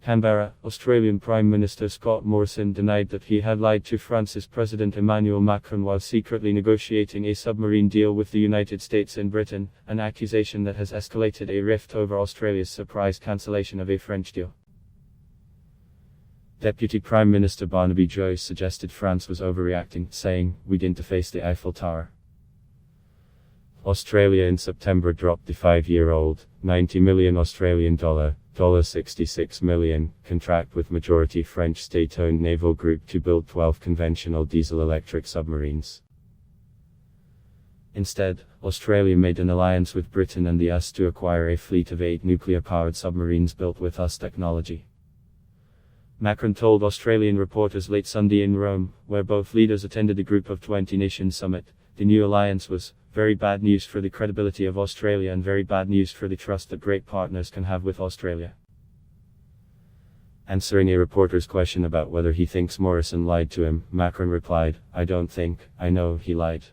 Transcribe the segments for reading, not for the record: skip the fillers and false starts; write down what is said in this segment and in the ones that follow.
Canberra, Australian Prime Minister Scott Morrison denied that he had lied to France's President Emmanuel Macron while secretly negotiating a submarine deal with the United States and Britain, an accusation that has escalated a rift over Australia's surprise cancellation of a French deal. Deputy Prime Minister Barnaby Joyce suggested France was overreacting, saying, "We didn't deface the Eiffel Tower." Australia in September dropped the 5-year-old, $90 million Australian dollar, $66 million, contract with majority French state-owned naval group to build 12 conventional diesel-electric submarines. Instead, Australia made an alliance with Britain and the US to acquire a fleet of 8 nuclear-powered submarines built with US technology. Macron told Australian reporters late Sunday in Rome, where both leaders attended the Group of 20 Nations summit, the new alliance was very bad news for the credibility of Australia and very bad news for the trust that great partners can have with Australia. Answering a reporter's question about whether he thinks Morrison lied to him, Macron replied, "I don't think, I know he lied."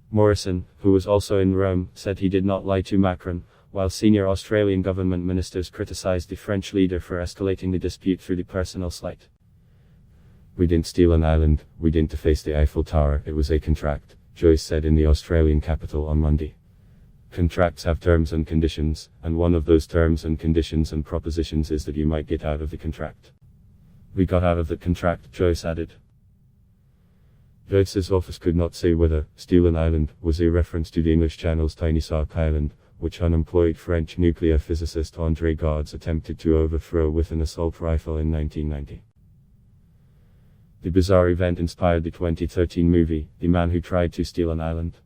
Morrison, who was also in Rome, said he did not lie to Macron, while senior Australian government ministers criticised the French leader for escalating the dispute through the personal slight. "We didn't steal an island, we didn't deface the Eiffel Tower, it was a contract," Joyce said in the Australian capital on Monday. Contracts have terms and conditions, and one of those terms and conditions and propositions is that you might get out of the contract. "We got out of the contract," Joyce added. Joyce's office could not say whether "steal an island" was a reference to the English Channel's tiny Sark Island, which unemployed French nuclear physicist André Gauds attempted to overthrow with an assault rifle in 1990. The bizarre event inspired the 2013 movie, The Man Who Tried to Steal an Island.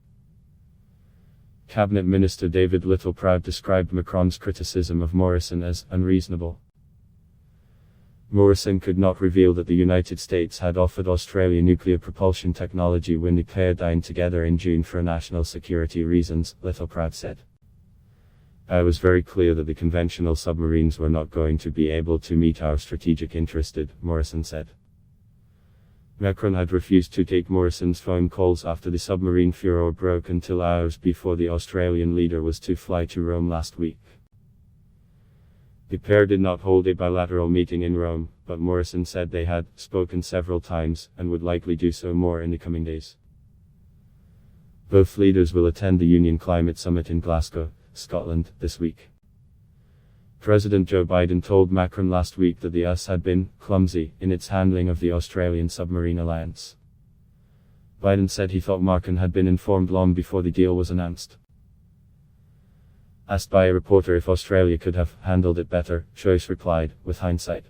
Cabinet Minister David Littleproud described Macron's criticism of Morrison as unreasonable. Morrison could not reveal that the United States had offered Australia nuclear propulsion technology when the pair dined together in June for national security reasons, Littleproud said. "I was very clear that the conventional submarines were not going to be able to meet our strategic interest," Morrison said. Macron had refused to take Morrison's phone calls after the submarine furor broke until hours before the Australian leader was to fly to Rome last week. The pair did not hold a bilateral meeting in Rome, but Morrison said they had spoken several times, and would likely do so more in the coming days. Both leaders will attend the Union Climate Summit in Glasgow, Scotland, this week. President Joe Biden told Macron last week that the US had been clumsy in its handling of the Australian submarine alliance. Biden said he thought Macron had been informed long before the deal was announced. Asked by a reporter if Australia could have handled it better, Joyce replied, "With hindsight."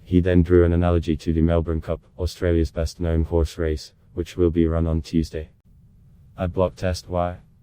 He then drew an analogy to the Melbourne Cup, Australia's best-known horse race, which will be run on Tuesday. Ad block test. Why?